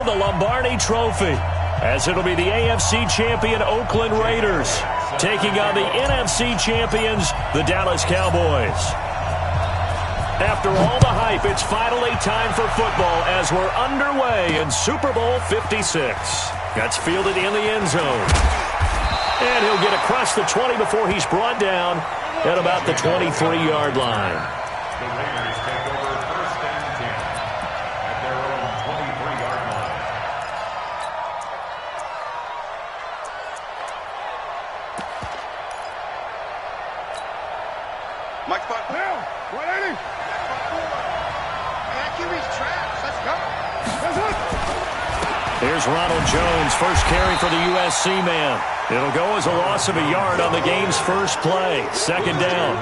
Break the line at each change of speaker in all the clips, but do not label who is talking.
The Lombardi Trophy, as it'll be the AFC champion Oakland Raiders taking on the NFC champions, the Dallas Cowboys. After all the hype, it's finally time for football as we're underway in Super Bowl 56. That's fielded in the end zone. And he'll get across the 20 before he's brought down at about the 23-yard line.
The Raiders take over first and 10 at their own 23-yard line.
Mike Buck.
Now, 180.
Man, QB's trash. Let's go.
Here's Ronald Jones, first carry for the USC man. It'll go as a loss of a yard on the game's first play. Second down.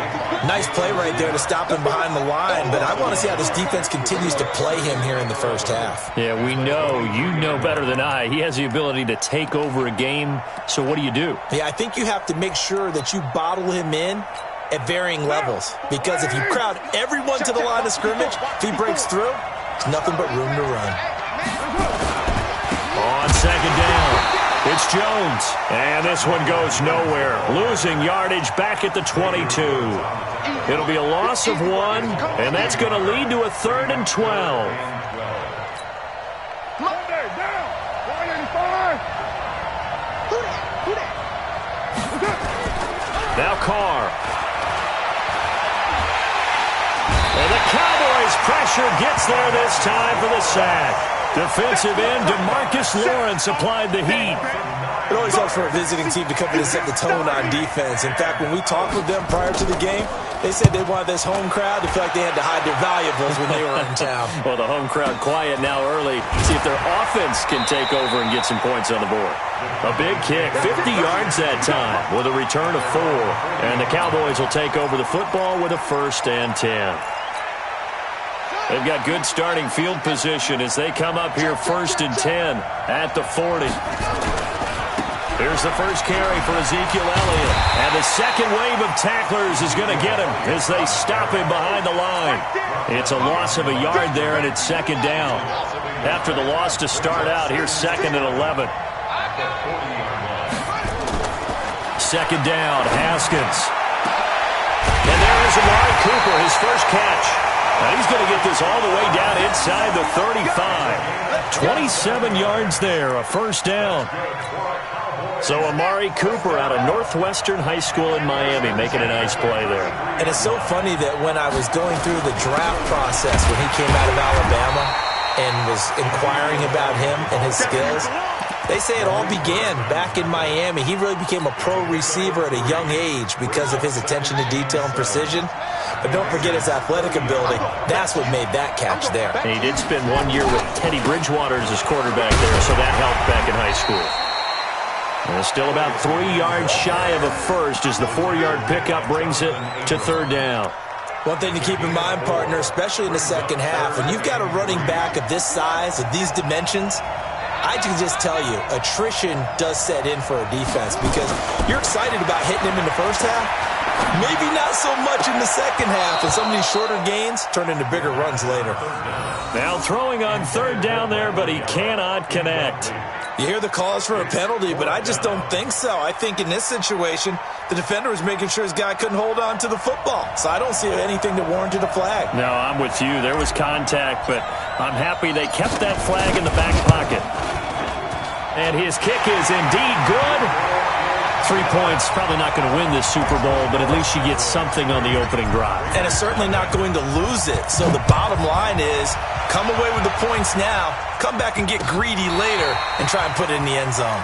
Nice play right there to stop him behind the line, but I want to see how this defense continues to play him here in the first half.
Yeah, we know. You know better than I. He has the ability to take over a game, so what do you do?
Yeah, I think you have to make sure that you bottle him in at varying levels, because if you crowd everyone to the line of scrimmage, if he breaks through, there's nothing but room to run.
On second down, it's Jones. And this one goes nowhere. Losing yardage back at the 22. It'll be a loss of 1, and that's going to lead to a 3rd and 12.
Monday, down. 185.
Now Carr. And the Cowboys' pressure gets there this time for the sack. Defensive end DeMarcus Lawrence applied the heat.
It always helps for a visiting team to come in and set the tone on defense. In fact, when we talked with them prior to the game, they said they wanted this home crowd to feel like they had to hide their valuables when they were in town.
Well, the home crowd quiet now early. See if their offense can take over and get some points on the board. A big kick, 50 yards that time with a return of 4. And the Cowboys will take over the football with a 1st and 10. They've got good starting field position as they come up here 1st and 10 at the 40. Here's the first carry for Ezekiel Elliott. And the second wave of tacklers is going to get him as they stop him behind the line. It's a loss of a yard there, and it's second down. After the loss to start out, here's 2nd and 11. Second down, Haskins. And there is Amari Cooper, his first catch. Now he's going to get this all the way down inside the 35. 27 yards there, a 1st down. So Amari Cooper out of Northwestern High School in Miami making a nice play there.
And it's so funny that when I was going through the draft process when he came out of Alabama and was inquiring about him and his skills, they say it all began back in Miami. He really became a pro receiver at a young age because of his attention to detail and precision. But don't forget his athletic ability. That's what made that catch there.
And he did spend 1 year with Teddy Bridgewater as his quarterback there, so that helped back in high school. And still about 3 yards shy of a first as the 4-yard pickup brings it to 3rd down.
One thing to keep in mind, partner, especially in the second half, when you've got a running back of this size, of these dimensions, I can just tell you, attrition does set in for a defense because you're excited about hitting him in the first half. Maybe not so much in the second half, and some of these shorter gains turn into bigger runs later.
Now throwing on 3rd down there, but he cannot connect.
You hear the calls for a penalty, but I just don't think so. I think in this situation, the defender was making sure his guy couldn't hold on to the football. So I don't see anything that warranted a flag.
No, I'm with you. There was contact, but I'm happy they kept that flag in the back pocket. And his kick is indeed good. 3 points, probably not going to win this Super Bowl, but at least you get something on the opening drive.
And it's certainly not going to lose it. So the bottom line is, come away with the points now, come back and get greedy later, and try and put it in the end zone.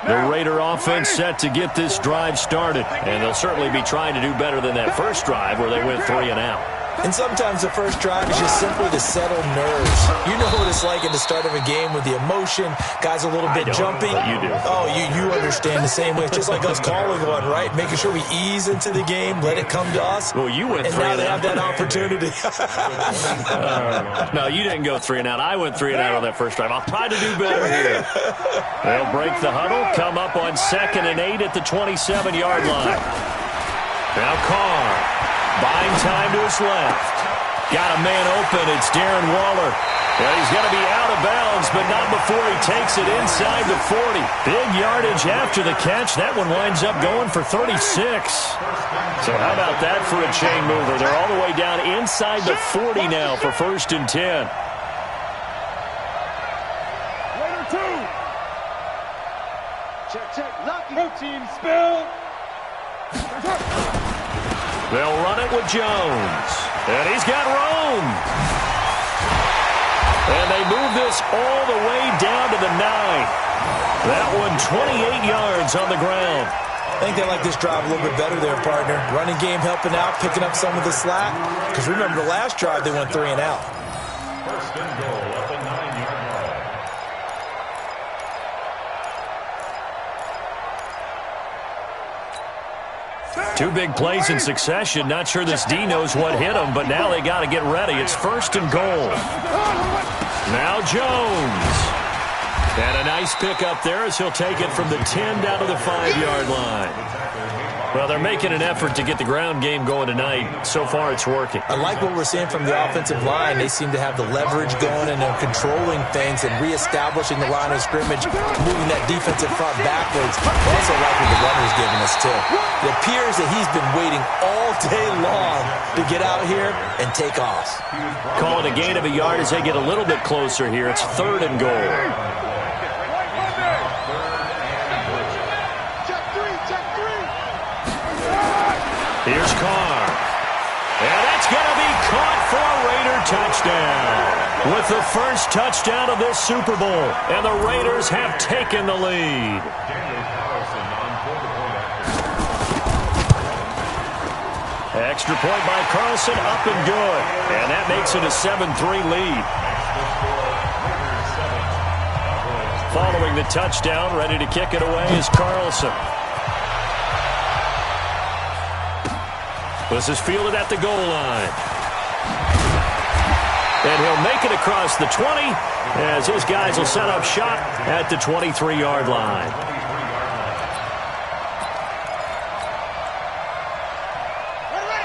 The Raider offense set to get this drive started, and they'll certainly be trying to do better than that first drive where they went 3 and out.
And sometimes the first drive is just simply to settle nerves. You know what it's like at the start of a game with the emotion, guys a little bit jumpy.
But you do.
Oh, you understand the same way. It's just like us calling one, right? Making sure we ease into the game, let it come to us.
Well, you went
and
3
now
and
they
out.
have that opportunity.
No, you didn't go 3 and out. I went 3 and out on that first drive. I'll try to do better here. They'll break the huddle, come up on 2nd and 8 at the 27-yard line. Now Carr, buying time to his left. Got a man open. It's Darren Waller. Well, he's going to be out of bounds, but not before he takes it inside the 40. Big yardage after the catch. That one winds up going for 36. So how about that for a chain mover? They're all the way down inside the 40 now for 1st and 10.
Raider 2.
Check. Lucky.
Blue team spill.
They'll run it with Jones. And he's got room. And they move this all the way down to the 9. That one 28 yards on the ground.
I think they like this drive a little bit better there, partner. Running game helping out, picking up some of the slack. Because remember, the last drive they went 3 and out.
1st and goal at the 9-yard line.
Two big plays in succession. Not sure this D knows what hit him, but now they got to get ready. It's 1st and goal. Now Jones. And a nice pick up there as he'll take it from the 10 down to the 5-yard line. Well, they're making an effort to get the ground game going tonight. So far, it's working.
I like what we're seeing from the offensive line. They seem to have the leverage going and they're controlling things and reestablishing the line of scrimmage, moving that defensive front backwards. I also like what the runner's giving us, too. It appears that he's been waiting all day long to get out here and take off.
Call it a gain of a yard as they get a little bit closer here. It's 3rd and goal. Here's Carr. And that's going to be caught for a Raider touchdown. With the first touchdown of this Super Bowl. And the Raiders have taken the lead. Extra point by Carlson, up and good. And that makes it a 7-3 lead. Following the touchdown, ready to kick it away is Carlson. This is fielded at the goal line. And he'll make it across the 20 as his guys will set up shop at the 23-yard line.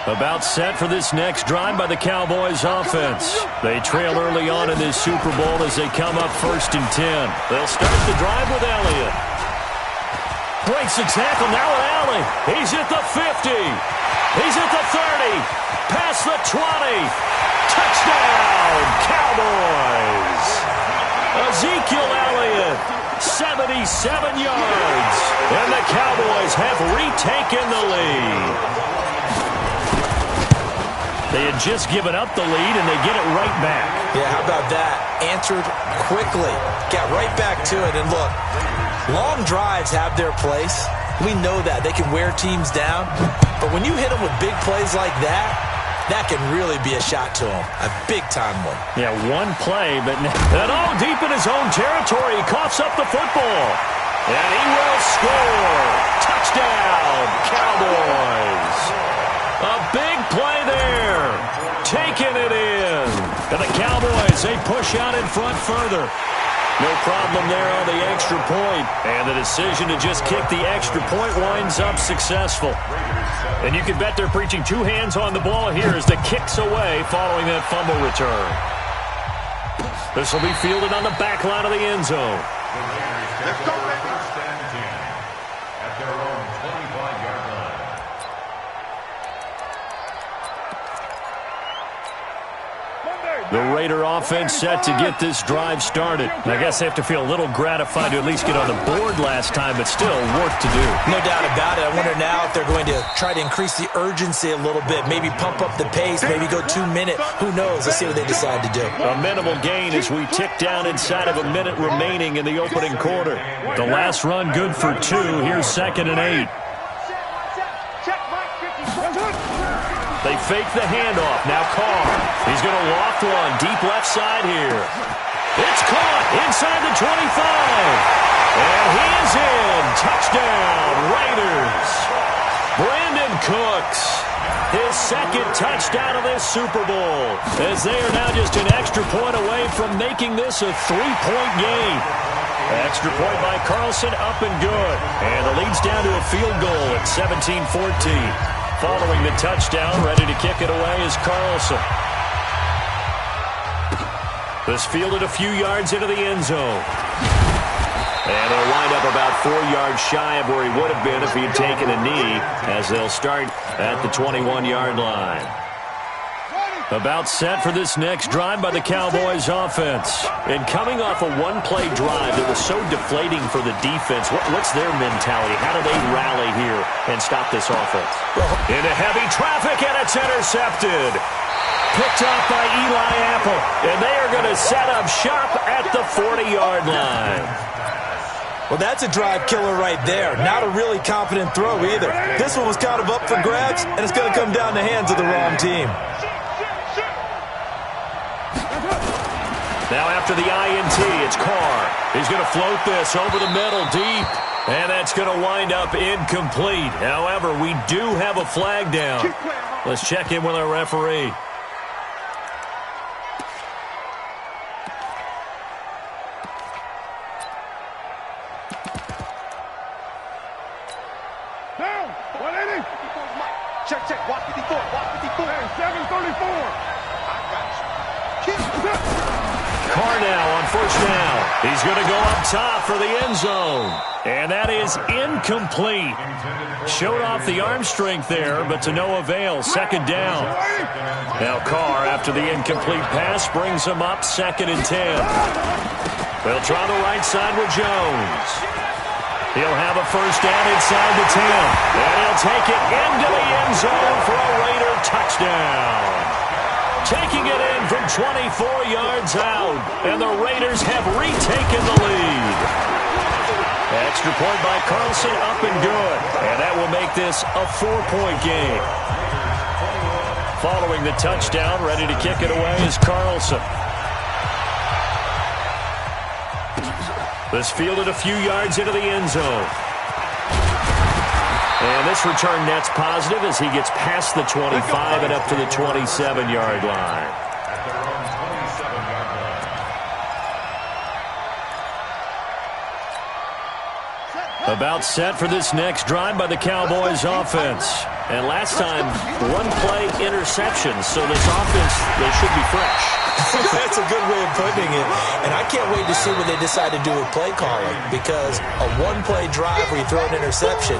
About set for this next drive by the Cowboys offense. They trail early on in this Super Bowl as they come up 1st and 10. They'll start the drive with Elliott. Breaks the tackle now with Allen. He's at the 50. He's at the 30. Past the 20. Touchdown, Cowboys. Ezekiel Elliott, 77 yards. And the Cowboys have retaken the lead. They had just given up the lead, and they get it right back.
Yeah, how about that? Answered quickly. Got right back to it. And look, long drives have their place. We know that. They can wear teams down. But when you hit them with big plays like that, that can really be a shot to them. A big-time one.
Yeah, one play, but all deep in his own territory. He coughs up the football. And he will score. Touchdown, Cowboys. A big play there. Taking it in. And the Cowboys, they push out in front further. No problem there on the extra point. And the decision to just kick the extra point winds up successful. And you can bet they're preaching 2 hands on the ball here as the kick's away following that fumble return. This will be fielded on the back line of the end zone.
Let's go, baby. 1st and 10 at their own 25-yard line.
The Raider offense set to get this drive started. I guess they have to feel a little gratified to at least get on the board last time, but still work to do.
No doubt about it. I wonder now if they're going to try to increase the urgency a little bit, maybe pump up the pace, maybe go 2 minute. Who knows? Let's see what they decide to do.
A minimal gain as we tick down inside of a minute remaining in the opening quarter. The last run good for 2. Here's 2nd and 8. They fake the handoff. Now Carr. He's going to loft one deep left side here. It's caught inside the 25. And he is in. Touchdown, Raiders. Brandon Cooks, his second touchdown of this Super Bowl, as they are now just an extra point away from making this a 3-point game. Extra point by Carlson, up and good. And the lead's down to a field goal at 17-14. Following the touchdown, ready to kick it away is Carlson. This fielded a few yards into the end zone. And they'll wind up about 4 yards shy of where he would have been if he had taken a knee, as they'll start at the 21-yard line. About set for this next drive by the Cowboys offense. And coming off a one-play drive that was so deflating for the defense, what's their mentality? How do they rally here and stop this offense? Into heavy traffic, and it's intercepted. Picked off by Eli Apple. And they are going to set up shop at the 40-yard line.
Well, that's a drive killer right there. Not a really confident throw either. This one was kind of up for grabs, and it's going to come down the hands of the wrong team.
Now after the INT, it's Carr. He's going to float this over the middle deep. And that's going to wind up incomplete. However, we do have a flag down. Let's check in with our referee.
Down. 180.
Check. Watch 54.
Hey, 734.
I got you.
Carr now on first down. He's going to go up top for the end zone. And that is incomplete. Showed off the arm strength there, but to no avail. Second down. Now Carr, after the incomplete pass, brings him up 2nd and 10. They'll try the right side with Jones. He'll have a first down inside the 10. And he'll take it into the end zone for a Raider touchdown. Taking it in from 24 yards out. And the Raiders have retaken the lead. Extra point by Carlson, up and good. And that will make this a 4-point game. Following the touchdown, ready to kick it away is Carlson. This fielded a few yards into the end zone. And this return net's positive as he gets past the 25 and up to the 27-yard line. About set for this next drive by the Cowboys offense. And last time, one-play interception, so this offense, they should be fresh.
That's a good way of putting it. And I can't wait to see what they decide to do with play calling, because a one-play drive where you throw an interception,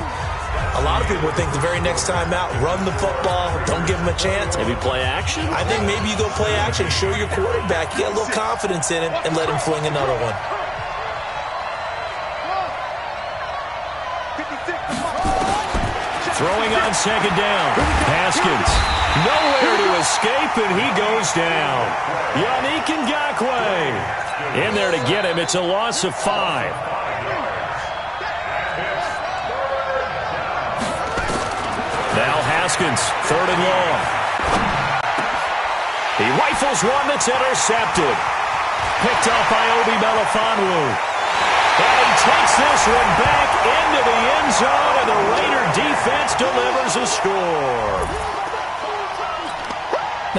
a lot of people think the very next time out, run the football, don't give them a chance.
Maybe play action?
I think maybe you go play action, show your quarterback, get a little confidence in him, and let him fling another one.
Throwing on second down. Haskins. Nowhere to escape, and he goes down. Yannick Ngakoue in there to get him. It's a loss of 5. Now Haskins, 3rd and long. He rifles one that's intercepted. Picked off by Obi Melifonwu. And he takes this one back into the end zone, and the Raider defense delivers a score.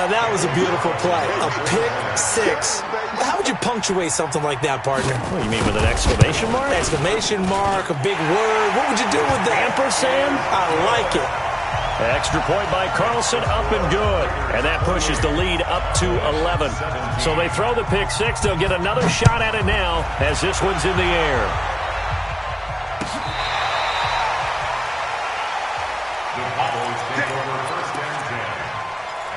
Now that was a beautiful play. A pick 6. How would you punctuate something like that, partner?
What do you mean, with an exclamation mark?
Exclamation mark, a big word. What would you do with that?
Ampersand?
I like it.
Extra point by Carlson, up and good. And that pushes the lead up to 11. So they throw the pick 6. They'll get another shot at it now as this one's in the air.
The Cowboys take over 1st and 10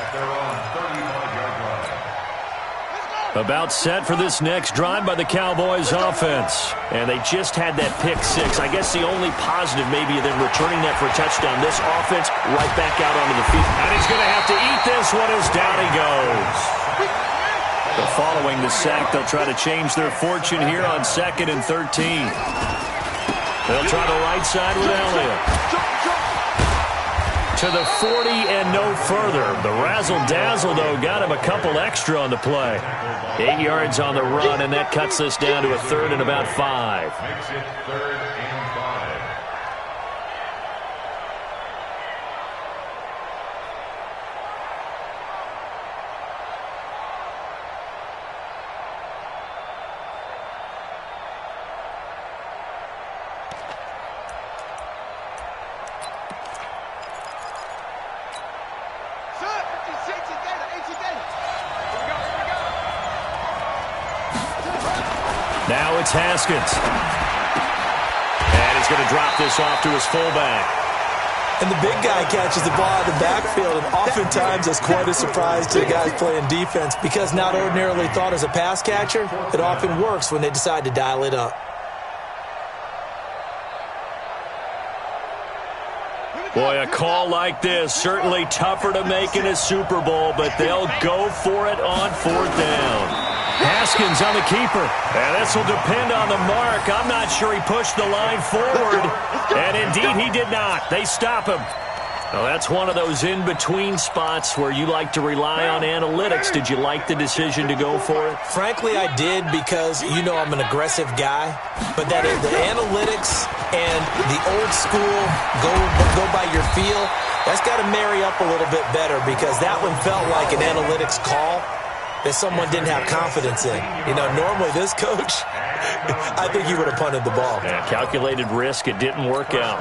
at their own 35-yard line.
About set for this next drive by the Cowboys offense. And they just had that pick 6. I guess the only positive maybe of them returning that for a touchdown. This offense right back out onto the field. And he's going to have to eat this one as down he goes. But following the sack, they'll try to change their fortune here on 2nd and 13. They'll try the right side with Elliott. to the 40 and no further. The razzle-dazzle, though, got him a couple extra on the play. 8 yards on the run, and that cuts this down to a 3rd and about 5.
Makes it 3rd and 5.
Now it's Haskins. And he's going to drop this off to his fullback.
And the big guy catches the ball out of the backfield, and oftentimes it's quite a surprise to the guys playing defense because not ordinarily thought as a pass catcher, it often works when they decide to dial it up.
Boy, a call like this, certainly tougher to make in a Super Bowl, but they'll go for it on 4th down. Haskins on the keeper. And this will depend on the mark. I'm not sure he pushed the line forward. And indeed, he did not. They stop him. Well, that's one of those in-between spots where you like to rely on analytics. Did you like the decision to go for it?
Frankly, I did because, you know, I'm an aggressive guy. But that is the analytics and the old school go by your feel, that's got to marry up a little bit better because that one felt like an analytics call that someone didn't have confidence in. You know, normally this coach, I think he would have punted the ball.
Yeah, calculated risk. It didn't work out.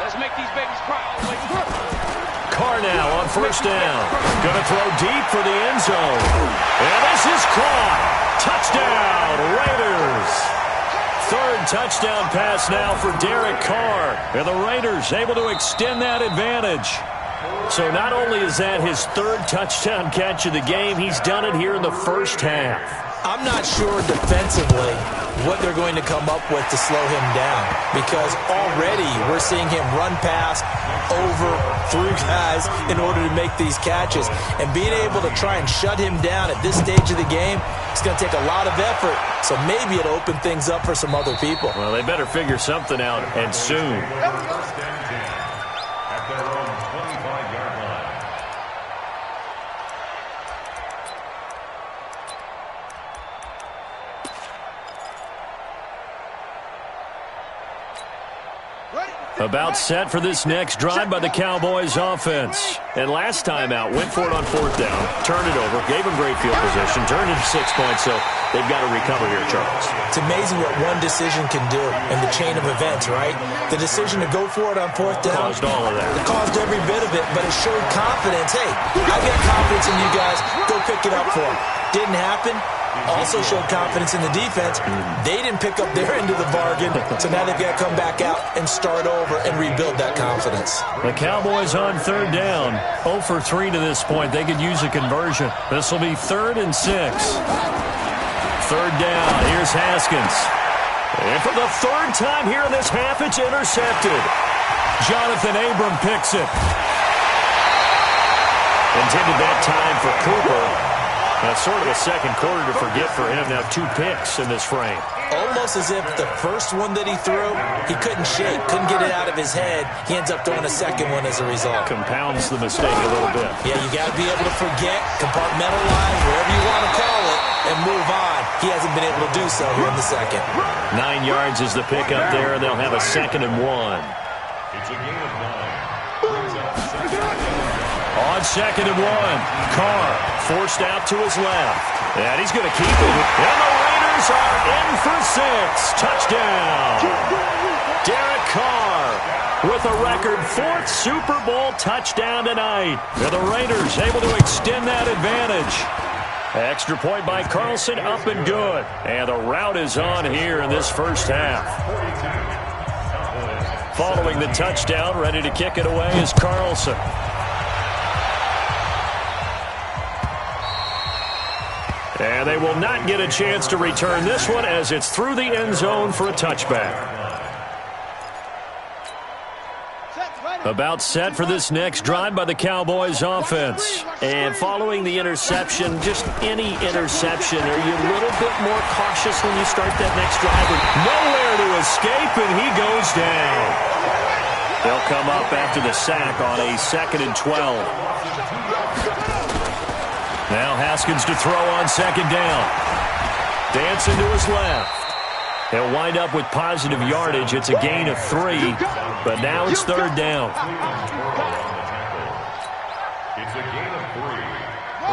Let's make these babies cry all the way through.
Carr now on 1st down. Going to throw deep for the end zone. And this is caught. Touchdown, Raiders. 3rd touchdown pass now for Derek Carr. And the Raiders able to extend that advantage. So not only is that his 3rd touchdown catch of the game, he's done it here in the first half.
I'm not sure defensively what they're going to come up with to slow him down because already we're seeing him run past, over, through guys in order to make these catches. And being able to try and shut him down at this stage of the game, it's going to take a lot of effort. So maybe it'll open things up for some other people.
Well, they better figure something out, and soon. About set for this next drive by the Cowboys offense. And last time out, went for it on 4th down, turned it over, gave them great field position, turned it to 6 points, so they've got to recover here, Charles.
It's amazing what one decision can do in the chain of events, right? The decision to go for it on 4th down.
Caused all of that.
It caused every bit of it, but it showed confidence. Hey, I've got confidence in you guys. Go pick it up for them. Didn't happen. Also showed confidence in the defense. They didn't pick up their end of the bargain, so now they've got to come back out and start over and rebuild that confidence.
The Cowboys on 3rd down. 0 for 3 to this point. They could use a conversion. This will be 3rd and 6. 3rd down. Here's Haskins. And for the 3rd time here in this half, it's intercepted. Jonathan Abram picks it. Intended that time for Cooper. That's sort of a second quarter to forget for him. Now 2 picks in this frame.
Almost as if the first one that he threw, he couldn't shake, couldn't get it out of his head. He ends up throwing a second one as a result.
Compounds the mistake a little bit.
Yeah, you got to be able to forget, compartmentalize, whatever you want to call it, and move on. He hasn't been able to do so here in the second.
9 yards is the pickup there. They'll have a 2nd and 1.
It's a gain of 9.
On 2nd and 1, Carr forced out to his left. And he's going to keep it. And the Raiders are in for 6. Touchdown. Derek Carr with a record 4th Super Bowl touchdown tonight. And the Raiders able to extend that advantage. Extra point by Carlson, up and good. And the route is on here in this first half. Following the touchdown, ready to kick it away is Carlson. And they will not get a chance to return this one as it's through the end zone for a touchback. About set for this next drive by the Cowboys offense. And following the interception, just any interception, are you a little bit more cautious when you start that next drive? Nowhere to escape, and he goes down. They'll come up after the sack on a 2nd and 12. Now Haskins to throw on 2nd down. Dancing to his left. He'll wind up with positive yardage. It's a gain of 3, but now it's 3rd down.
It's a gain of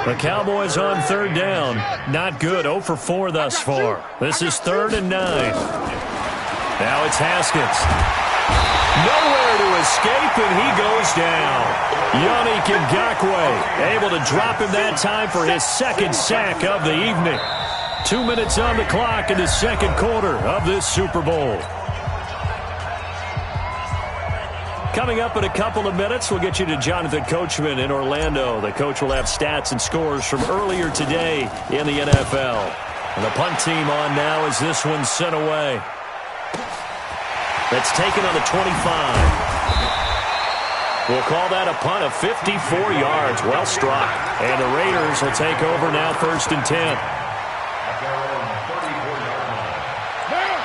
3.
The Cowboys on 3rd down. Not good. 0 for 4 thus far. This is 3rd and 9. Now it's Haskins. Nowhere to escape, and he goes down. Yannick Ngakoue able to drop him that time for his 2nd sack of the evening. 2 minutes on the clock in the 2nd quarter of this Super Bowl. Coming up in a couple of minutes, we'll get you to Jonathan Coachman in Orlando. The coach will have stats and scores from earlier today in the NFL. And the punt team on now as this one's sent away. That's taken on the 25. We'll call that a punt of 54 yards. Well struck. And the Raiders will take over now 1st and 10.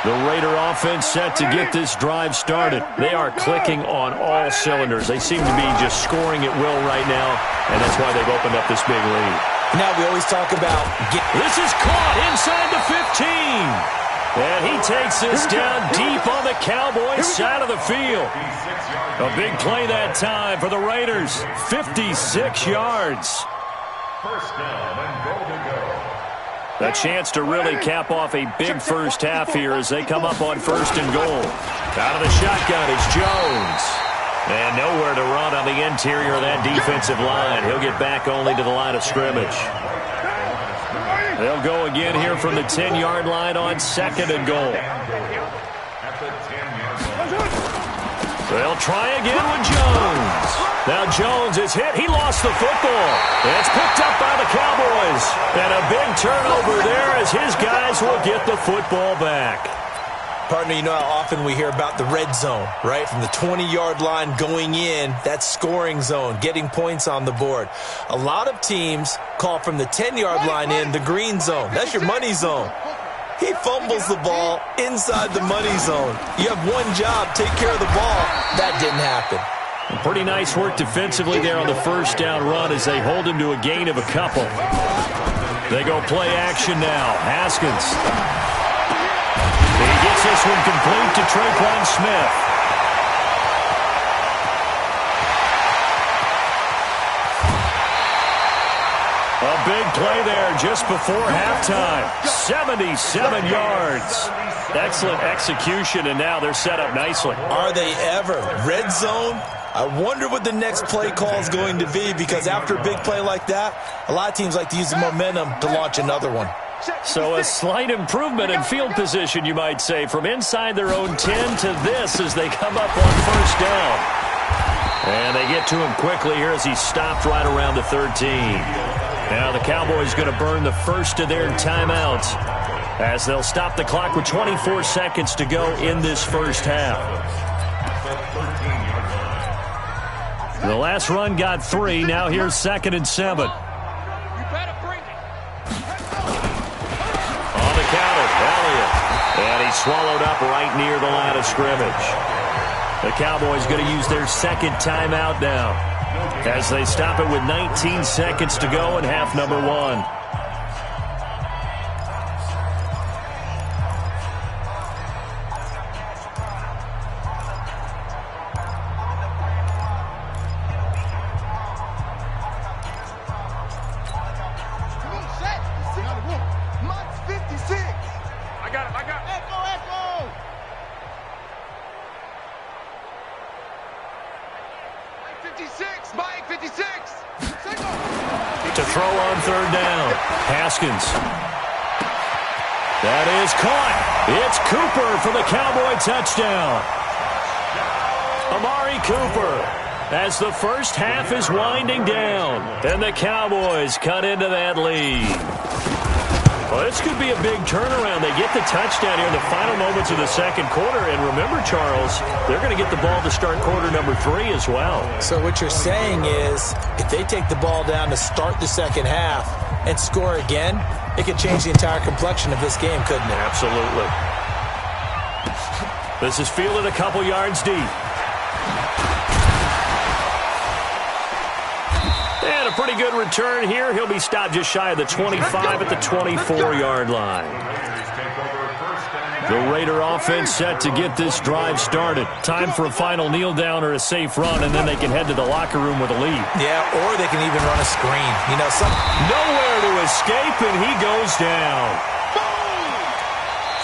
The Raider offense set to get this drive started. They are clicking on all cylinders. They seem to be just scoring at will right now, and that's why they've opened up this big lead.
Now we always talk about...
This is caught inside the 15. And he takes this down deep on the Cowboys side of the field. A big play that time for the Raiders. 56 yards.
First down and goal to go.
A chance to really cap off a big first half here as they come up on 1st and goal. Out of the shotgun is Jones. And nowhere to run on the interior of that defensive line. He'll get back only to the line of scrimmage. They'll go again here from the 10-yard line on 2nd and goal. They'll try again with Jones. Now Jones is hit. He lost the football. It's picked up by the Cowboys. And a big turnover there as his guys will get the football back.
Partner, you know how often we hear about the red zone, right? From the 20-yard line going in, that scoring zone, getting points on the board. A lot of teams call from the 10-yard line in the green zone. That's your money zone. He fumbles the ball inside the money zone. You have one job, take care of the ball. That didn't happen.
Pretty nice work defensively there on the 1st down run as they hold him to a gain of a couple. They go play action now. Haskins. He gets this one complete to Tre'Quan Smith. A big play there just before halftime. 77 yards. Excellent execution, and now they're set up nicely.
Are they ever? Red zone? I wonder what the next play call is going to be, because after a big play like that, a lot of teams like to use the momentum to launch another one.
So a slight improvement in field position, you might say, from inside their own 10 to this as they come up on 1st down. And they get to him quickly here as he stopped right around the 13. Now the Cowboys going to burn the first of their timeouts as they'll stop the clock with 24 seconds to go in this first half. The last run got 3. Now here's 2nd and 7. On the counter, Elliott. And he's swallowed up right near the line of scrimmage. The Cowboys going to use their 2nd timeout now as they stop it with 19 seconds to go in half number 1. To throw on 3rd down. Haskins. That is caught. It's Cooper for the Cowboy touchdown. Amari Cooper as the first half is winding down. And the Cowboys cut into that lead. Well, this could be a big turnaround. They get the touchdown here in the final moments of the 2nd quarter. And remember, Charles, they're going to get the ball to start quarter number 3 as well. So what you're saying is if they take the ball down to start the 2nd half and score again, it could change the entire complexion of this game, couldn't it? Absolutely. This is fielded a couple yards deep. And a pretty good return here. He'll be stopped just shy of the 25 at the 24-yard line. The Raider offense set to get this drive started. Time for a final kneel down or a safe run, and then they can head to the locker room with a lead.
Yeah, or they can even run a screen. You know,
nowhere to escape, and he goes down.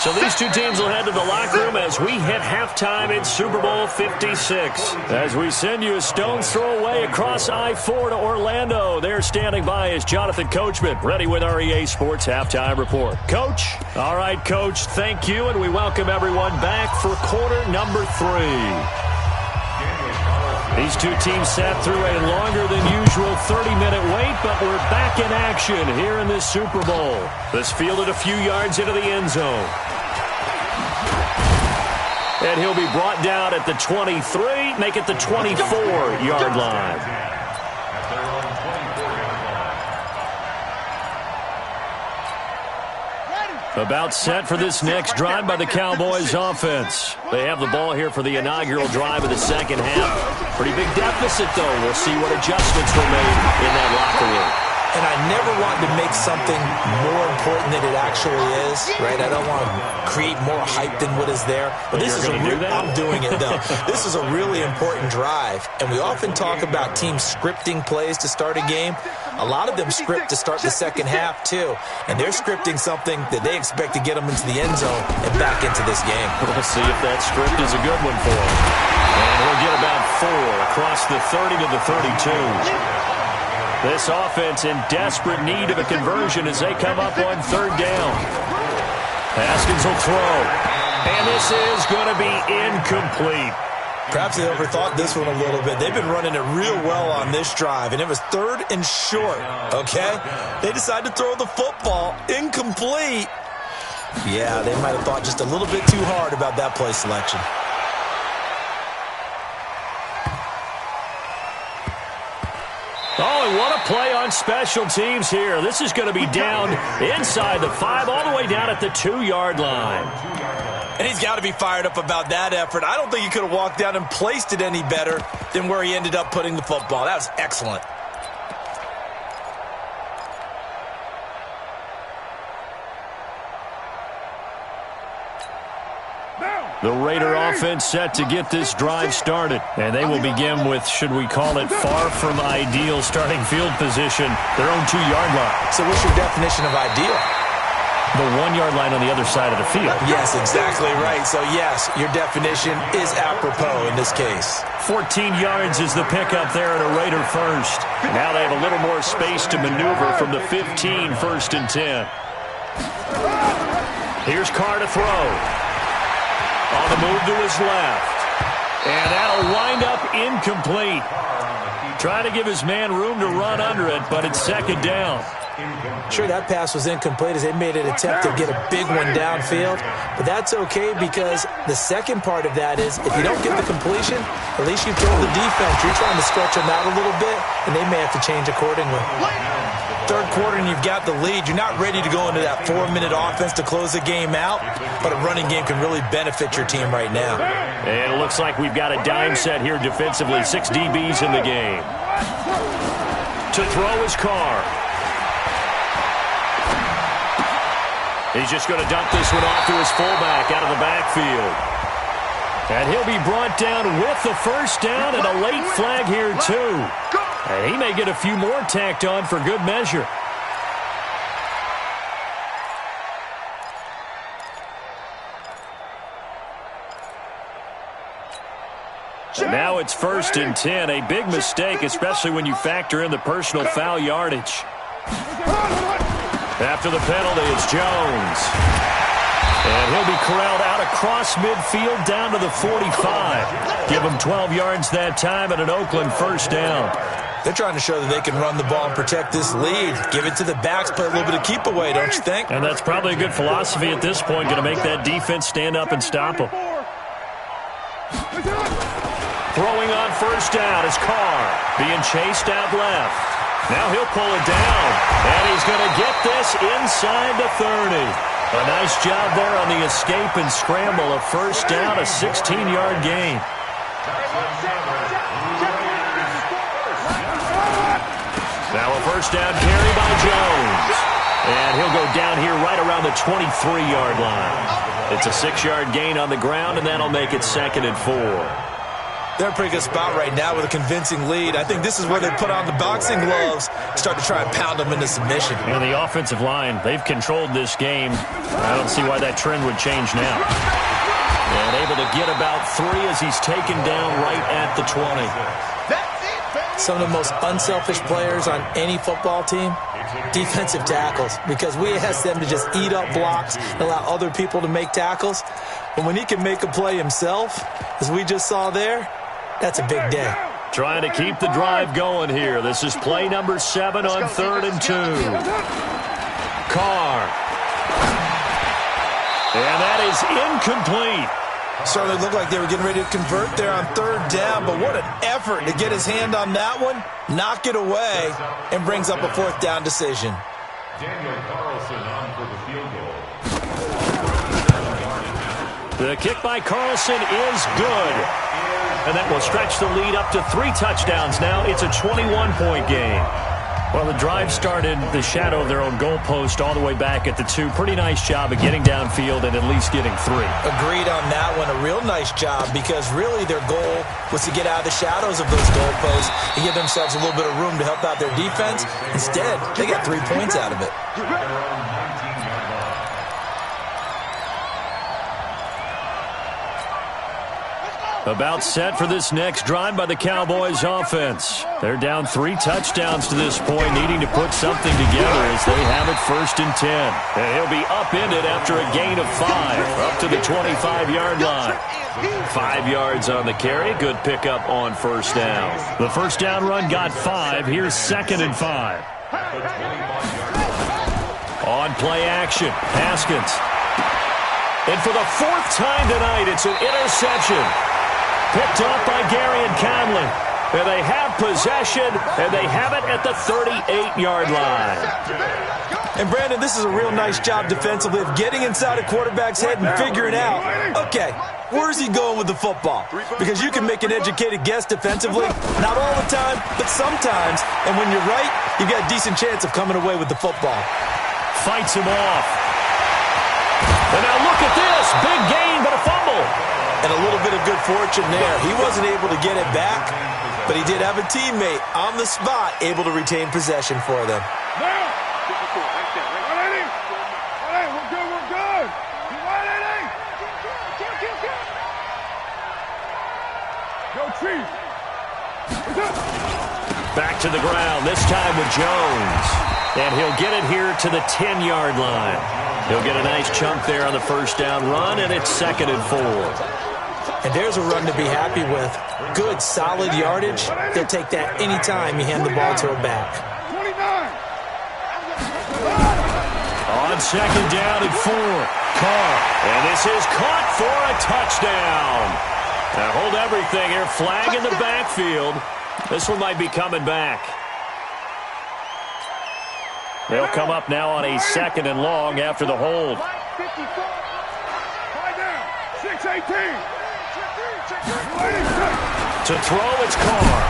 So these two teams will head to the locker room as we hit halftime in Super Bowl 56. As we send you a stone's throw away across I-4 to Orlando. There standing by is Jonathan Coachman, ready with our EA Sports Halftime Report. Coach? All right, Coach, thank you, and we welcome everyone back for quarter number 3. These two teams sat through a longer than usual 30-minute wait, but we're back in action here in this Super Bowl. This fielded a few yards into the end zone. And he'll be brought down at the 23, make it the 24-yard line. About set for this next drive by the Cowboys offense. They have the ball here for the inaugural drive of the second half. Pretty big deficit, though. We'll see what adjustments were made in that locker room.
And I never want to make something more important than it actually is, right? I don't want to create more hype than what is there. But this is I'm doing it, though. This is a really important drive. And we often talk about teams scripting plays to start a game. A lot of them script to start the second half, too. And they're scripting something that they expect to get them into the end zone and back into this game.
We'll see if that script is a good one for them. And we'll get about 4 across the 30 to the 32. This offense in desperate need of a conversion as they come up on third down. Haskins will throw. And this is going to be incomplete.
Perhaps they overthought this one a little bit. They've been running it real well on this drive, and it was third and short, okay? They decided to throw the football. Incomplete. Yeah, they might have thought just a little bit too hard about that play selection.
Oh, and what a play on special teams here. This is going to be down inside the 5, all the way down at the 2-yard line.
And he's got to be fired up about that effort. I don't think he could have walked down and placed it any better than where he ended up putting the football. That was excellent.
The Raider offense set to get this drive started. And they will begin with, should we call it, far from ideal starting field position, their own 2-yard line.
So what's your definition of ideal?
The 1-yard line on the other side of the field.
Yes, exactly right. So, yes, your definition is apropos in this case.
14 yards is the pickup there at a Raider first. Now they have a little more space to maneuver from the 15, 1st and 10. Here's Carr to throw. On the move to his left. And that'll wind up incomplete. Trying to give his man room to run under it, but it's second down.
Sure, that pass was incomplete as they made an attempt to get a big one downfield. But that's okay because the second part of that is if you don't get the completion, at least you've told the defense you're trying to stretch them out a little bit, and they may have to change accordingly. Third quarter and you've got the lead. You're not ready to go into that 4-minute offense to close the game out, but a running game can really benefit your team right now.
And it looks like we've got a dime set here defensively. 6 DBs in the game. To throw his Carr. He's just going to dump this one off to his fullback out of the backfield. And he'll be brought down with the first down and a late flag here, too. And he may get a few more tacked on for good measure. Now it's 1st and 10. A big mistake, especially when you factor in the personal foul yardage. After the penalty, it's Jones. And he'll be corralled out across midfield down to the 45. Give him 12 yards that time and an Oakland first down.
They're trying to show that they can run the ball and protect this lead. Give it to the backs, play a little bit of keep away, don't you think?
And that's probably a good philosophy at this point, going to make that defense stand up and stop them. Throwing on first down is Carr, being chased out left. Now he'll pull it down, and he's going to get this inside the 30. A nice job there on the escape and scramble. A first down, a 16-yard gain. Now a first down carry by Jones. And he'll go down here right around the 23-yard line. It's a 6-yard gain on the ground, and that'll make it 2nd and 4.
They're in a pretty good spot right now with a convincing lead. I think this is where they put on the boxing gloves, start to try and pound them into submission.
And the offensive line, they've controlled this game. I don't see why that trend would change now. And able to get about 3 as he's taken down right at the 20.
Some of the most unselfish players on any football team, defensive tackles, because we ask them to just eat up blocks and allow other people to make tackles. But when he can make a play himself, as we just saw there, that's a big day.
Trying to keep the drive going here. This is play number 7 on 3rd and 2. Carr. And that is incomplete.
Certainly looked like they were getting ready to convert there on 3rd down, but what an effort to get his hand on that one, knock it away, and brings up a 4th down decision.
Daniel Carlson on for the field goal.
The kick by Carlson is good. And that will stretch the lead up to 3 touchdowns now. It's a 21-point game. Well, the drive started the shadow of their own goalpost all the way back at the 2. Pretty nice job of getting downfield and at least getting 3.
Agreed on that one. A real nice job because really their goal was to get out of the shadows of those goalposts and give themselves a little bit of room to help out their defense. Instead, they got 3 points out of it.
About set for this next drive by the Cowboys offense. They're down 3 touchdowns to this point, needing to put something together as they have it 1st and 10. And he'll be upended after a gain of 5, up to the 25-yard line. 5 yards on the carry. Good pickup on 1st down. The 1st down run got 5. Here's 2nd and 5. On play action, Haskins. And for the 4th time tonight, it's an interception. Picked off by Gary and Conley. And they have possession, and they have it at the 38-yard line.
And, Brandon, this is a real nice job defensively of getting inside a quarterback's head and figuring out, okay, where's he going with the football? Because you can make an educated guess defensively, not all the time, but sometimes. And when you're right, you've got a decent chance of coming away with the football.
Fights him off. And now look at this. Big gain, but a fumble.
And a little bit of good fortune there. He wasn't able to get it back, but he did have a teammate on the spot able to retain possession for them.
Now! 180! 180, we're good, we're good! 180! Go, Chief!
Back to the ground, this time with Jones. And he'll get it here to the 10-yard line. He'll get a nice chunk there on the 1st down run, and it's 2nd and 4.
And there's a run to be happy with. Good, solid yardage. They'll take that anytime you hand the ball to a back.
29!
On 2nd down and 4, Carr. And this is caught for a touchdown. Now hold everything here. Flag in the backfield. This one might be coming back. They'll come up now on a 2nd and long after the hold.
5 down, 6-18.
To throw, it's Carr.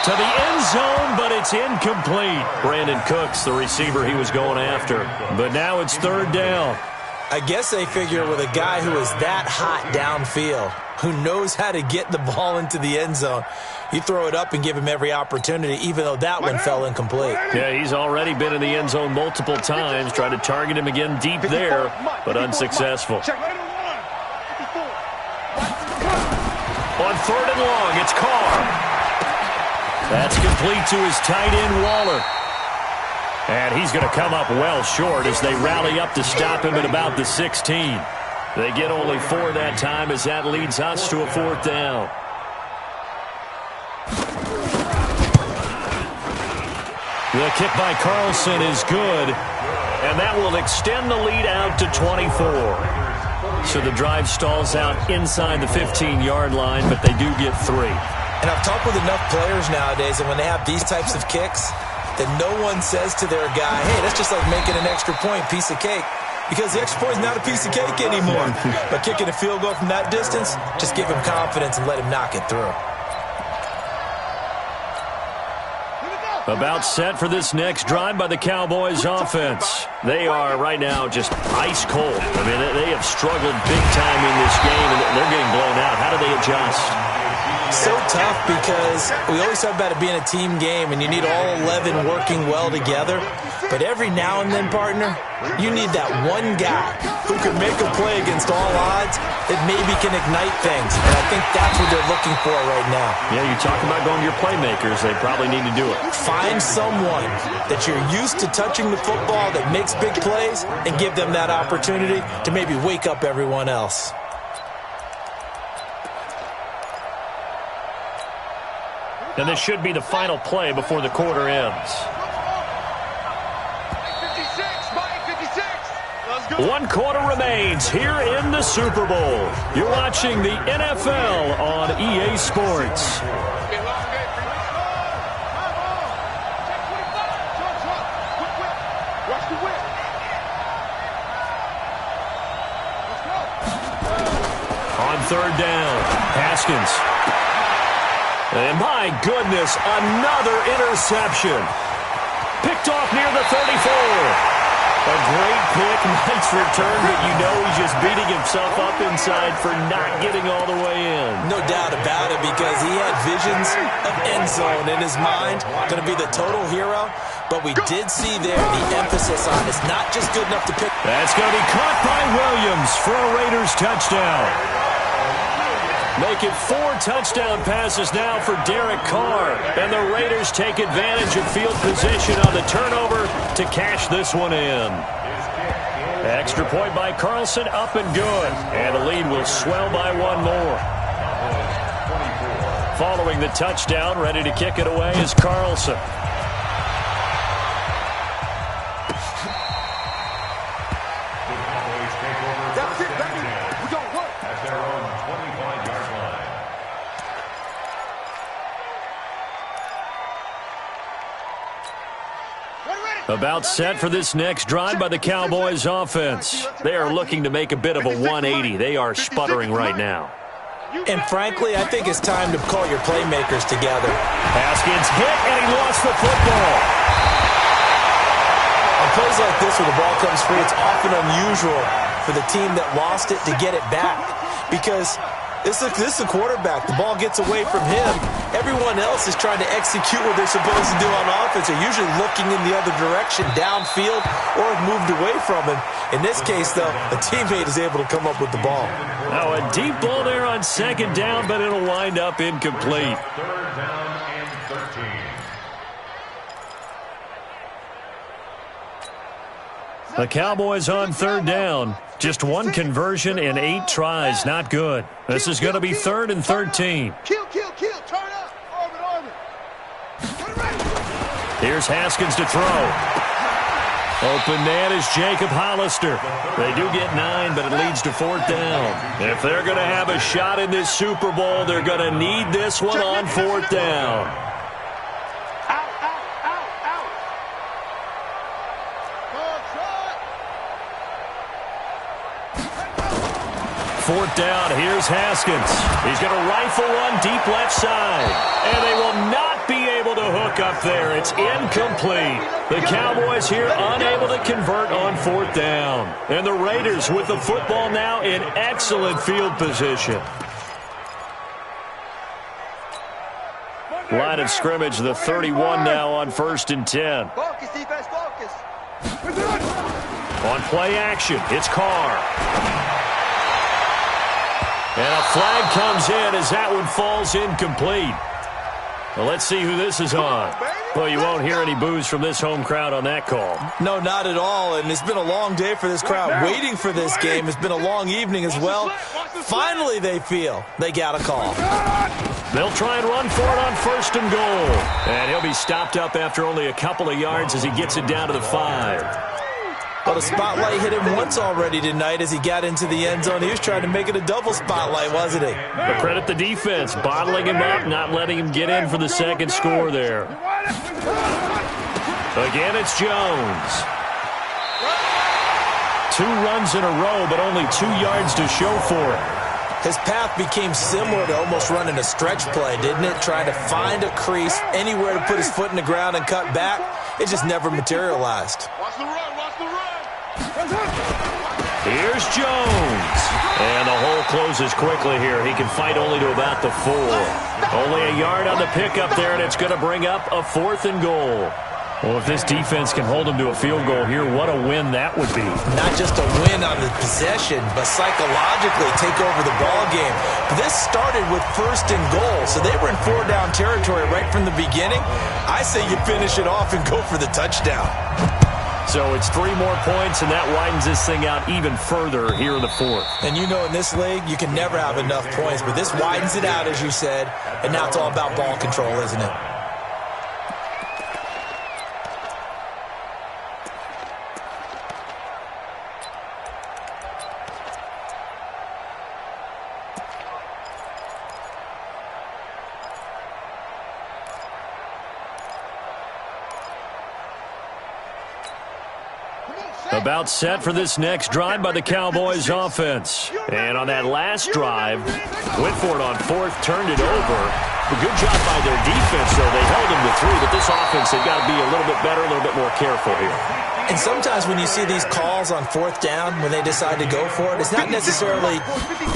To the end zone, but it's incomplete. Brandon Cooks, the receiver he was going after. But now it's 3rd down.
I guess they figure with a guy who is that hot downfield, who knows how to get the ball into the end zone, you throw it up and give him every opportunity, even though that one fell incomplete.
Yeah, he's already been in the end zone multiple times. Tried to target him again deep there, but unsuccessful. On 3rd and long, it's Carr. That's complete to his tight end, Waller. And he's going to come up well short as they rally up to stop him at about the 16. They get only 4 that time as that leads us to a 4th down. The kick by Carlson is good, and that will extend the lead out to 24. So the drive stalls out inside the 15-yard line, but they do get 3.
And I've talked with enough players nowadays, and when they have these types of kicks, that no one says to their guy, hey, that's just like making an extra point, piece of cake. because the extra point is not a piece of cake anymore. But kicking a field goal from that distance, just give him confidence and let him knock it through.
About set for this next drive by the Cowboys offense. They are right now just ice cold. I mean, they have struggled big time in this game, and they're getting blown out. How do they adjust?
So tough because we always talk about it being a team game, and you need all 11 working well together. But every now and then, partner, you need that one guy who can make a play against all odds that maybe can ignite things. And I think that's what they're looking for right now.
Yeah, you talk about going to your playmakers. They probably need to do it.
Find someone that you're used to touching the football that makes big plays and give them that opportunity to maybe wake up everyone else.
And this should be the final play before the quarter ends. 1 quarter remains here in the Super Bowl. You're watching the NFL on EA Sports. On 3rd down, Haskins. And my goodness, another interception. Picked off near the 34. A great pick, nice return, but you know he's just beating himself up inside for not getting all the way in.
No doubt about it, because he had visions of end zone in his mind. Going to be the total hero, but we did see there the emphasis on it's not just good enough to pick.
That's going to be caught by Williams for a Raiders touchdown. Make it 4 touchdown passes now for Derek Carr. And the Raiders take advantage of field position on the turnover to cash this one in. Extra point by Carlson, up and good. And the lead will swell by 1 more. Following the touchdown, ready to kick it away is Carlson.
That's it, baby. We don't work.
At their own 25-yard line.
About set for this next drive by the Cowboys offense. They are looking to make a bit of a 180. They are sputtering right now.
And frankly, I think it's time to call your playmakers together.
Haskins hit, and he lost the football.
On plays like this where the ball comes free, it's often unusual for the team that lost it to get it back. Because this is a quarterback. The ball gets away from him. Everyone else is trying to execute what they're supposed to do on offense. They're usually looking in the other direction, downfield, or have moved away from him. In this case, though, a teammate is able to come up with the ball.
Now a deep ball there on 2nd down, but it'll wind up incomplete.
3rd down and 13.
The Cowboys on 3rd down. Just 1 conversion in 8 tries. Not good. This is going to be 3rd and 13.
Kill. Turn up. Armin.
Here's Haskins to throw. Open man is Jacob Hollister. They do get 9, but it leads to 4th down. If they're going to have a shot in this Super Bowl, they're going to need this one on 4th down.
Out.
4th down, here's Haskins. He's going to rifle one deep left side. And they will not be able to hook up there. It's incomplete. The Cowboys here unable to convert on 4th down. And the Raiders with the football now in excellent field position. Line of scrimmage, the 31 now on 1st and 10.
Focus, defense, focus.
On play action, it's Carr. And a flag comes in as that one falls incomplete. Well, let's see who this is on. Well, you won't hear any boos from this home crowd on that call.
No, not at all. And it's been a long day for this crowd. Waiting for this game. It's been a long evening as well. Finally, they feel they got a call.
They'll try and run for it on 1st and goal. And he'll be stopped up after only a couple of yards as he gets it down to the 5.
Well, the spotlight hit him once already tonight as he got into the end zone. He was trying to make it a double spotlight, wasn't he?
But credit the defense, bottling him up, not letting him get in for the 2nd score there. Again, it's Jones. 2 runs in a row, but only 2 yards to show for it.
His path became similar to almost running a stretch play, didn't it? Trying to find a crease, anywhere to put his foot in the ground and cut back. It just never materialized.
Watch the run, watch the run.
Here's Jones. And the hole closes quickly here. He can fight only to about the 4. Only a yard on the pickup there, and it's going to bring up a 4th and goal. Well, if this defense can hold them to a field goal here, what a win that would be.
Not just a win on the possession, but psychologically take over the ball game. This started with 1st and goal, so they were in 4-down territory right from the beginning. I say you finish it off and go for the touchdown.
So it's 3 more points, and that widens this thing out even further here in the 4th.
And you know in this league, you can never have enough points, but this widens it out, as you said, and now it's all about ball control, isn't it?
About set for this next drive by the Cowboys offense. And on that last drive, went for it on 4th, turned it over. A good job by their defense, though. They held him to 3, but this offense, they've got to be a little bit better, a little bit more careful here.
And sometimes when you see these calls on 4th down, when they decide to go for it, it's not necessarily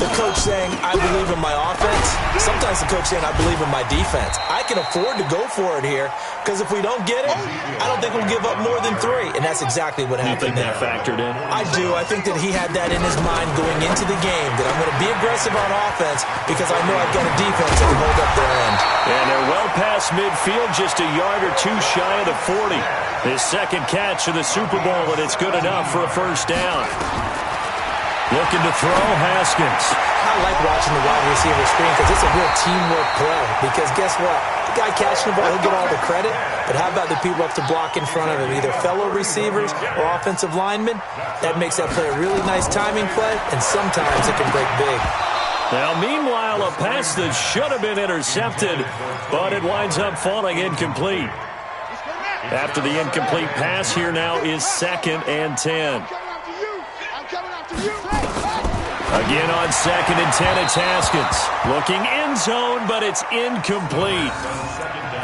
the coach saying, I believe in my offense. Sometimes the coach saying, I believe in my defense. I can afford to go for it here, because if we don't get it, I don't think we'll give up more than 3. And that's exactly what happened there.
You think that factored in?
I do. I think that he had that in his mind going into the game, that I'm going to be aggressive on offense because I know I've got a defense that can hold up their end.
And they're well past midfield, just a yard or 2 shy of the 40. His 2nd catch of the Super Bowl, and it's good enough for a 1st down. Looking to throw, Haskins.
I like watching the wide receiver screen because it's a real teamwork play. Because guess what? The guy catching the ball, he'll get all the credit. But how about the people up to block in front of him, either fellow receivers or offensive linemen? That makes that play a really nice timing play, and sometimes it can break big.
Now, meanwhile, a pass that should have been intercepted, but it winds up falling incomplete. After the incomplete pass, here now is 2nd and 10. Again on 2nd and 10, it's Haskins. Looking end zone, but it's incomplete.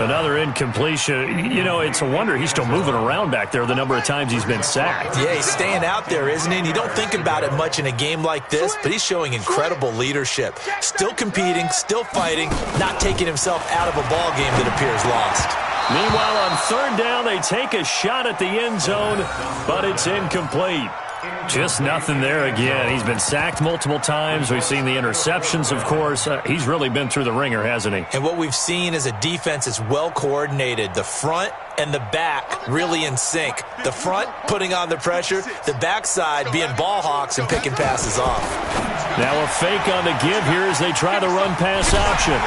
Another incompletion. You know, it's a wonder he's still moving around back there the number of times he's been sacked.
Yeah, he's staying out there, isn't he? And you don't think about it much in a game like this, but he's showing incredible leadership. Still competing, still fighting, not taking himself out of a ball game that appears lost.
Meanwhile, on 3rd down, they take a shot at the end zone, but it's incomplete. Just nothing there again. He's been sacked multiple times. We've seen the interceptions, of course. He's really been through the ringer, hasn't he?
And what we've seen is a defense that's well coordinated. The front and the back really in sync. The front putting on the pressure, the backside being ball hawks and picking passes off.
Now a fake on the give here as they try the run-pass option.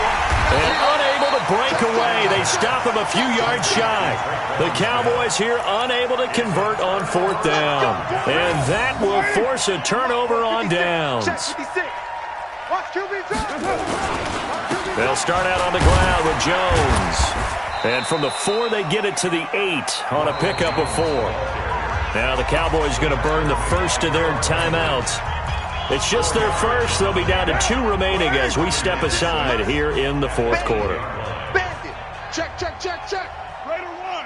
And unable to break away. They stop him a few yards shy. The Cowboys here unable to convert on 4th down. And that will force a turnover on downs. They'll start out on the ground with Jones. And from the 4, they get it to the 8 on a pickup of 4. Now the Cowboys going to burn the first of their timeouts. It's just their first. They'll be down to 2 remaining as we step aside here in the 4th quarter.
Bandit. Check, check, check, check. Raider 1.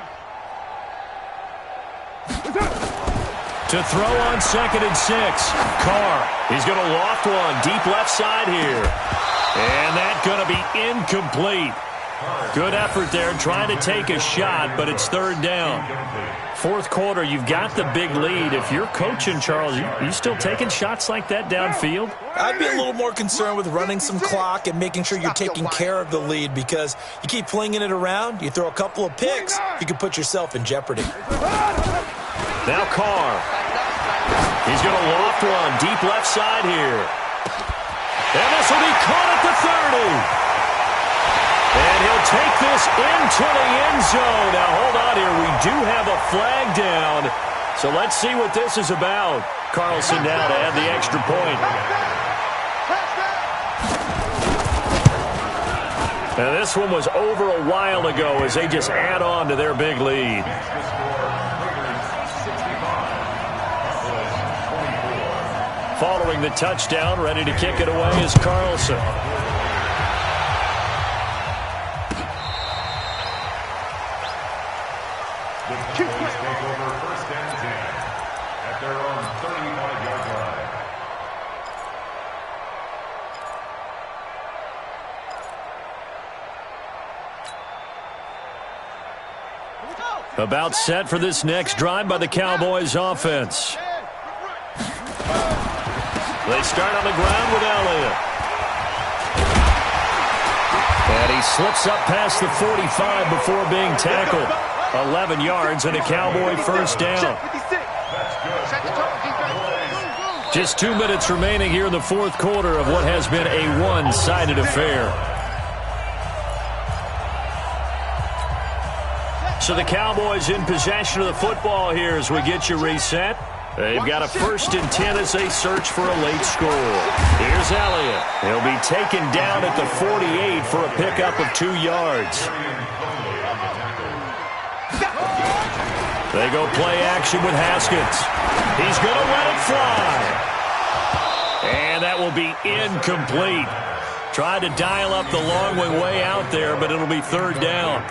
To throw on 2nd and 6. Carr. He's going to loft one deep left side here. And that's going to be incomplete. Good effort there trying to take a shot, but it's 3rd down. 4th quarter, you've got the big lead. If you're coaching, Charles, you still taking shots like that downfield?
I'd be a little more concerned with running some clock and making sure you're taking care of the lead because you keep flinging it around, you throw a couple of picks, you can put yourself in jeopardy.
Now Carr. He's going to loft one deep left side here. And this will be caught at the 30. And he'll take this into the end zone. Now, hold on here. We do have a flag down. So let's see what this is about. Carlson now to add the extra point. Now, this one was over a while ago as they just add on to their big lead. Following the touchdown, ready to kick it away is Carlson.
The Cowboys take over first and 10 at their own 35-yard line.
About set for this next drive by the Cowboys offense. They start on the ground with Elliott. And he slips up past the 45 before being tackled. 11 yards and a Cowboy first down. Just 2 minutes remaining here in the fourth quarter of what has been a one-sided affair. So the Cowboys in possession of the football here as we get you reset. They've got a 1st and 10 as they search for a late score. Here's Elliott. He'll be taken down at the 48 for a pickup of 2 yards. They go play action with Haskins. He's going to let it fly. And that will be incomplete. Tried to dial up the long way out there, but it'll be 3rd down.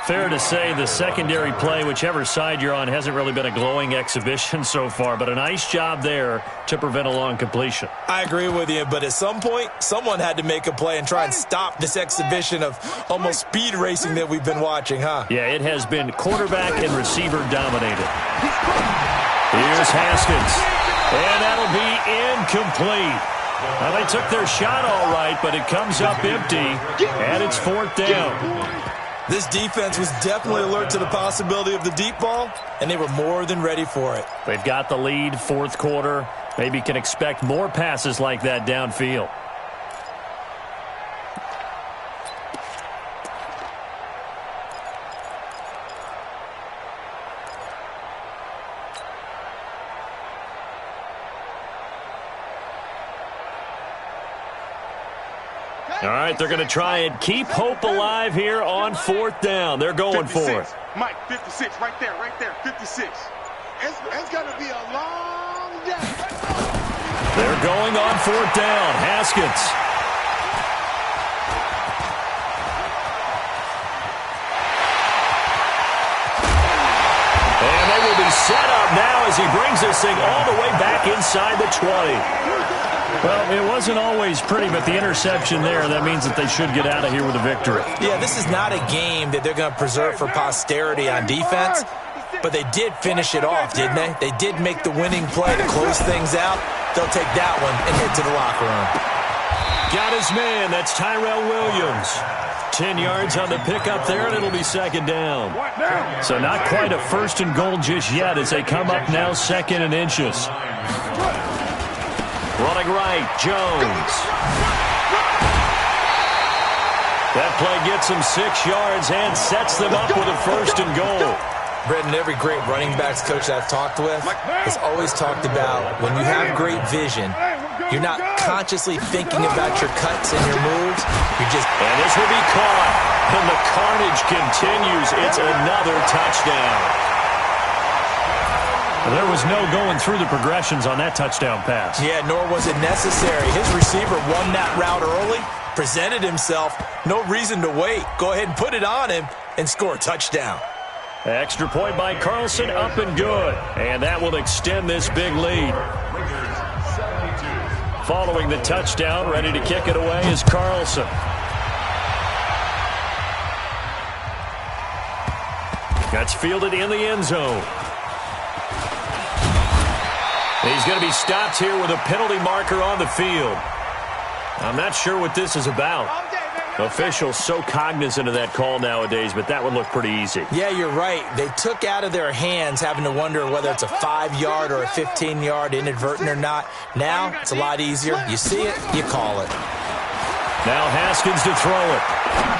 Fair to say the secondary play, whichever side you're on, hasn't really been a glowing exhibition so far, but a nice job there to prevent a long completion.
I agree with you, but at some point, someone had to make a play and try and stop this exhibition of almost speed racing that we've been watching, huh?
Yeah, it has been quarterback and receiver dominated. Here's Haskins, and that'll be incomplete. Well, they took their shot all right, but it comes up empty, and it's 4th down.
This defense was definitely alert to the possibility of the deep ball, and they were more than ready for it.
They've got the lead, fourth quarter. Maybe can expect more passes like that downfield. All right, they're going to try and keep hope alive here on 4th down. They're going
56.
for it.
Mike, 56, right there, 56. It's going to be a long day.
They're going on 4th down. Haskins. And they will be set up now as he brings this thing all the way back inside the 20. Well, it wasn't always pretty, but the interception there, that means that they should get out of here with a victory.
Yeah, this is not a game that they're going to preserve for posterity on defense, but they did finish it off, didn't they? They did make the winning play to close things out. They'll take that one and head to the locker room.
Got his man. That's Tyrell Williams. 10 yards on the pickup there, and it'll be 2nd down. So not quite a 1st and goal just yet as they come up now 2nd and inches. Running right, Jones. That play gets them 6 yards and sets them up with a 1st and goal.
Brendan, every great running backs coach I've talked with has always talked about when you have great vision, you're not consciously thinking about your cuts and your moves. You're just...
And this will be caught. And the carnage continues. It's another touchdown. There was no going through the progressions on that touchdown pass.
Yeah, nor was it necessary. His receiver won that route early, presented himself, no reason to wait. Go ahead and put it on him and score a touchdown.
Extra point by Carlson, up and good. And that will extend this big lead. Following the touchdown, ready to kick it away is Carlson. That's fielded in the end zone. He's going to be stopped here with a penalty marker on the field. I'm not sure what this is about. Officials so cognizant of that call nowadays, but that would look pretty easy.
Yeah, you're right. They took out of their hands having to wonder whether it's a 5-yard or a 15-yard inadvertent or not. Now, it's a lot easier. You see it, you call it.
Now Haskins to throw it.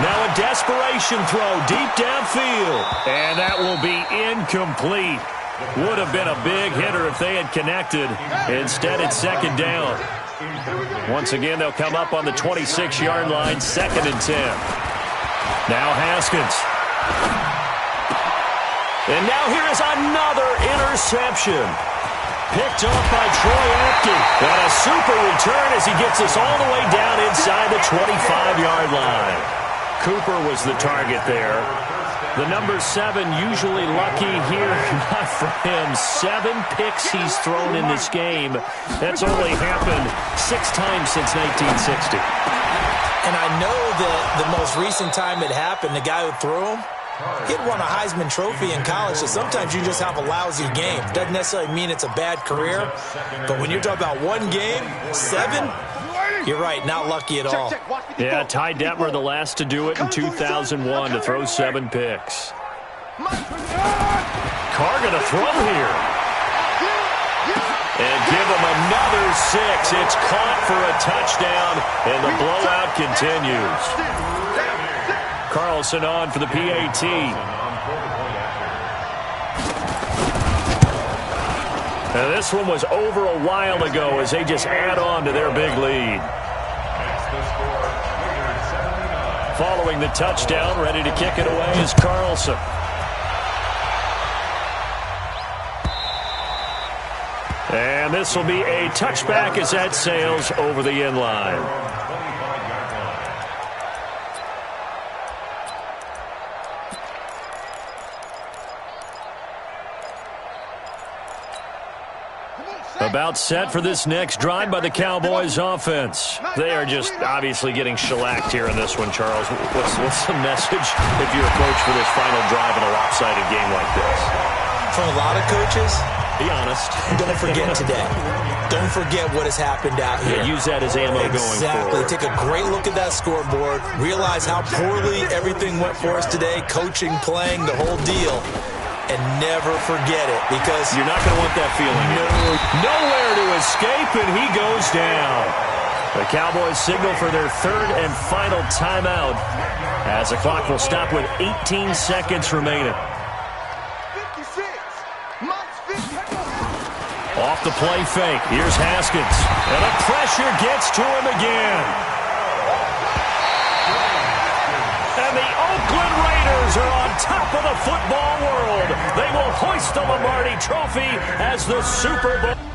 Now a desperation throw deep downfield. And that will be incomplete. Would have been a big hitter if they had connected. Instead, it's 2nd down. Once again, they'll come up on the 26-yard line, 2nd and 10. Now Haskins. And now here is another interception. Picked off by Troy Apke. And a super return as he gets us all the way down inside the 25-yard line. Cooper was the target there. The number 7 usually lucky here. Not for him. 7 picks he's thrown in this game. That's only happened 6 times since 1960.
And I know that the most recent time it happened, the guy who threw him, he'd won a Heisman Trophy in college, so sometimes you just have a lousy game. Doesn't necessarily mean it's a bad career, but when you're talking about one game, 7, you're right, not lucky at all.
Yeah, Ty Detmer, the last to do it in 2001, to throw 7 picks. Carr going to throw here. And give him another 6. It's caught for a touchdown, and the blowout continues. Carlson on for the PAT. Now this one was over a while ago as they just add on to their big lead. Following the touchdown, ready to kick it away is Carlson. And this will be a touchback as that sails over the end line. About set for this next drive by the Cowboys offense. They are just obviously getting shellacked here in this one, Charles. What's the message if you're a coach for this final drive in a lopsided game like this?
From a lot of coaches,
be honest.
Don't forget today. Don't forget what has happened out here.
Yeah, use that as ammo going forward.
Exactly. Take a great look at that scoreboard. Realize how poorly everything went for us today. Coaching, playing, the whole deal. And never forget it, because
you're not going to want that feeling. Nowhere to escape, and he goes down. The Cowboys signal for their 3rd and final timeout as the clock will stop with 18 seconds remaining.
56.
Off the play fake. Here's Haskins. And the pressure gets to him again. And the Oakland Raiders are on top of the football world. They will hoist the Lombardi Trophy as the Super Bowl.